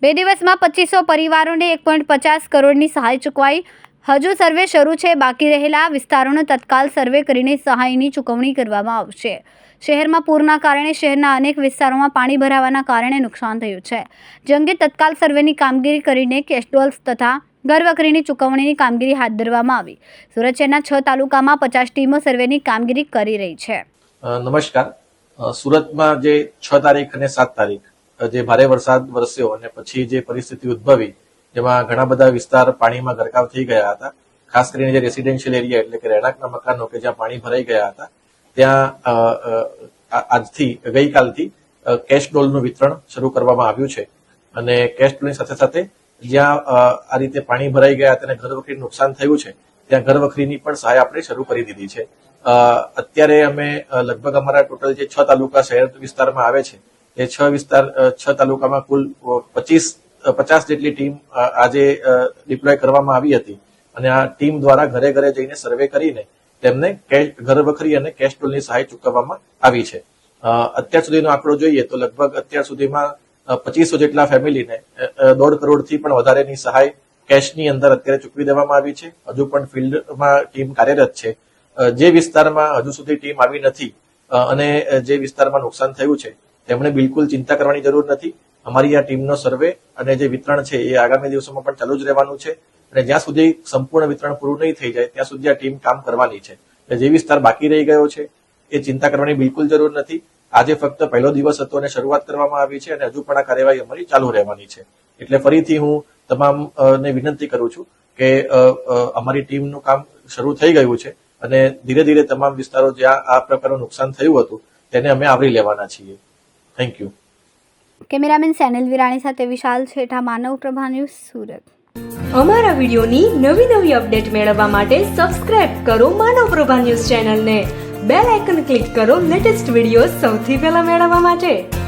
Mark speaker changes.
Speaker 1: બે દિવસમાં 2500 પરિવારોને 1.50 કરોડની સહાય ચૂકવાઈ. હજુ સર્વે શરૂ છે. બાકી રહેલા વિસ્તારોનો તત્કાલ સર્વે કરીને સહાયની ચૂકવણી કરવામાં આવશે. શહેરમાં પૂરના કારણે શહેરના અનેક વિસ્તારોમાં પાણી ભરાવાના કારણે નુકસાન થયું છે. જે અંગે તત્કાલ સર્વેની કામગીરી કરીને કેશડોલ્સ તથા ઘરવખરીની ચૂકવણીની કામગીરી હાથ ધરવામાં આવી. સુરત શહેરના 6 તાલુકામાં 50 ટીમો સર્વેની કામગીરી કરી રહી છે.
Speaker 2: નમસ્કાર. સુરતમાં જે 6 તારીખ અને 7 તારીખ જે ભારે વરસાદ વરસ્યો અને પછી જે પરિસ્થિતિ ઉદ્ભવી, જેમાં ઘણા બધા વિસ્તાર પાણીમાં ગરકાવ થઈ ગયા હતા. ખાસ કરીને જે રેસિડેન્શિયલ એરિયા એટલે કે રહેણાંકના મકાનો કે જ્યાં પાણી ભરાઈ ગયા હતા, ત્યાં ગઈકાલથી કેશ ડોલનું વિતરણ શરૂ કરવામાં આવ્યું છે. અને કેશ ડોલની સાથે સાથે જ્યાં આ રીતે પાણી ભરાઈ ગયા હતા અને ઘરવખરીનું નુકસાન થયું છે, ત્યાં ઘરવખરીની પણ સહાય આપણે શરૂ કરી દીધી છે. અત્યારે અમે લગભગ અમારા ટોટલ જે 6 તાલુકા શહેર વિસ્તારમાં આવે છે, એ 6 તાલુકામાં કુલ 50 જેટલી ટીમ આજે ડિપ્લોય કરવામાં આવી હતી. અને આ ટીમ દ્વારા ઘરે ઘરે જઈને સર્વે કરીને તેમને ઘરવખરી અને કેશ ડોલની સહાય ચૂકવવામાં આવી છે. અત્યાર સુધીનો આંકડો જોઈએ તો લગભગ અત્યાર સુધીમાં 2500 જેટલા ફેમિલીને 1.5 કરોડથી પણ વધારેની સહાય કેશની અંદર અત્યારે ચૂકવી દેવામાં આવી છે. હજુ પણ ફિલ્ડમાં ટીમ કાર્યરત છે. જે વિસ્તારમાં હજુ સુધી ટીમ આવી નથી અને જે વિસ્તારમાં નુકસાન થયું છે, તેમણે બિલકુલ ચિંતા કરવાની જરૂર નથી. અમારી આ ટીમનો સર્વે અને જે વિતરણ છે એ આગામી દિવસોમાં પણ ચાલુ જ રહેવાનું છે. અને જ્યાં સુધી સંપૂર્ણ વિતરણ પૂરું નહીં થઈ જાય ત્યાં સુધી આ ટીમ કામ કરવાની છે. જે વિસ્તાર બાકી રહી ગયો છે એ ચિંતા કરવાની બિલકુલ જરૂર નથી. આજે ફક્ત પહેલો દિવસ હતો અને શરૂઆત કરવામાં આવી છે અને હજુ પણ આ કાર્યવાહી અમારી ચાલુ રહેવાની છે. એટલે ફરીથી હું તમામને વિનંતી કરું છું કે અમારી ટીમનું કામ શરૂ થઈ ગયું છે અને ધીરે ધીરે તમામ વિસ્તારો જ્યાં આ પ્રકારનું નુકસાન થયું હતું તેને અમે આવરી લેવાના છીએ. Thank you.
Speaker 1: કેમેરામેન સેનલ વિરાણી સાથે વિશાલ છેઠા, માનવ પ્રભા ન્યૂઝ, સુરત.
Speaker 3: અમારા વિડીયોની નવી અપડેટ મેળવવા માટે સબસ્ક્રાઇબ કરો માનવ પ્રભા ન્યૂઝ ચેનલને. બેલ આઇકન ક્લિક કરો લેટેસ્ટ વિડીયો સૌથી પહેલા મેળવવા માટે.